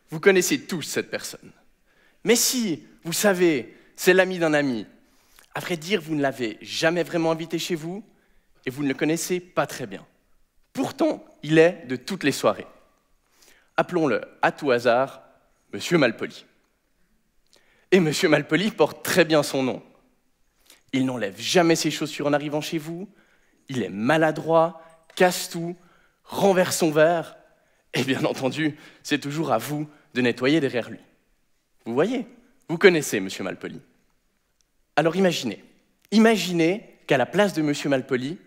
vous connaissez tous cette personne. Mais si, vous savez, c'est l'ami d'un ami, à vrai dire, vous ne l'avez jamais vraiment invité chez vous et vous ne le connaissez pas très bien. Pourtant, il est de toutes les soirées. Appelons-le, à tout hasard, Monsieur Malpoli. Et Monsieur Malpoli porte très bien son nom. Il n'enlève jamais ses chaussures en arrivant chez vous, il est maladroit, casse tout, renverse son verre, et bien entendu, c'est toujours à vous de nettoyer derrière lui. Vous voyez, vous connaissez Monsieur Malpoli. Alors imaginez qu'à la place de Monsieur Malpoli,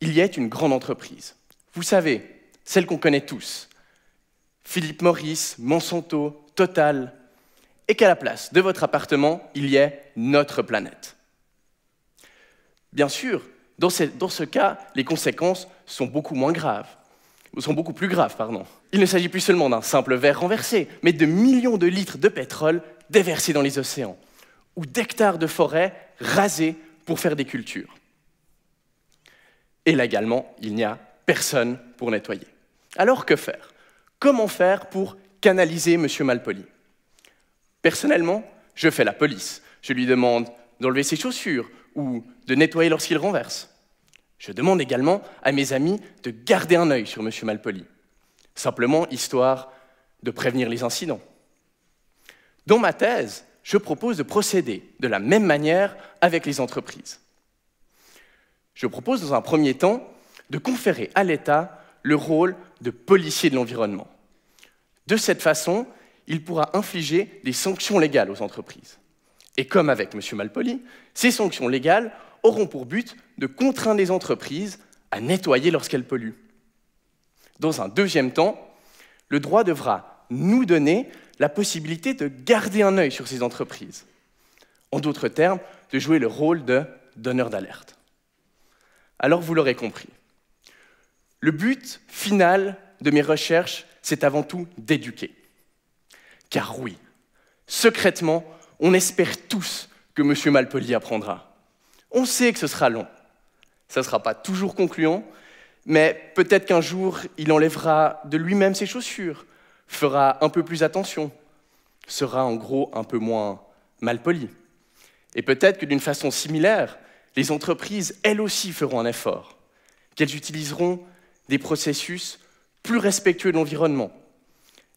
il y ait une grande entreprise. Vous savez, celle qu'on connaît tous, Philippe Morris, Monsanto, Total, et qu'à la place de votre appartement, il y ait notre planète. Bien sûr, dans ce cas, les conséquences sont beaucoup plus graves. Il ne s'agit plus seulement d'un simple verre renversé, mais de millions de litres de pétrole déversés dans les océans, ou d'hectares de forêts rasés pour faire des cultures. Et là également, il n'y a personne pour nettoyer. Alors que faire? Comment faire pour canaliser Monsieur Malpoli? Personnellement, je fais la police. Je lui demande d'enlever ses chaussures ou de nettoyer lorsqu'il renverse. Je demande également à mes amis de garder un œil sur Monsieur Malpoli, simplement histoire de prévenir les incidents. Dans ma thèse, je propose de procéder de la même manière avec les entreprises. Je propose dans un premier temps de conférer à l'État le rôle de policier de l'environnement. De cette façon, il pourra infliger des sanctions légales aux entreprises. Et comme avec M. Malpoli, ces sanctions légales auront pour but de contraindre les entreprises à nettoyer lorsqu'elles polluent. Dans un deuxième temps, le droit devra nous donner la possibilité de garder un œil sur ces entreprises. En d'autres termes, de jouer le rôle de donneur d'alerte. Alors vous l'aurez compris, le but final de mes recherches, c'est avant tout d'éduquer. Car oui, secrètement, on espère tous que M. Malpoli apprendra. On sait que ce sera long. Ça ne sera pas toujours concluant, mais peut-être qu'un jour, il enlèvera de lui-même ses chaussures, fera un peu plus attention, sera en gros un peu moins malpoli. Et peut-être que d'une façon similaire, les entreprises, elles aussi, feront un effort, qu'elles utiliseront des processus plus respectueux de l'environnement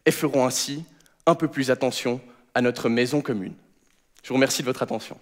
et feront ainsi un peu plus attention à notre maison commune. Je vous remercie de votre attention.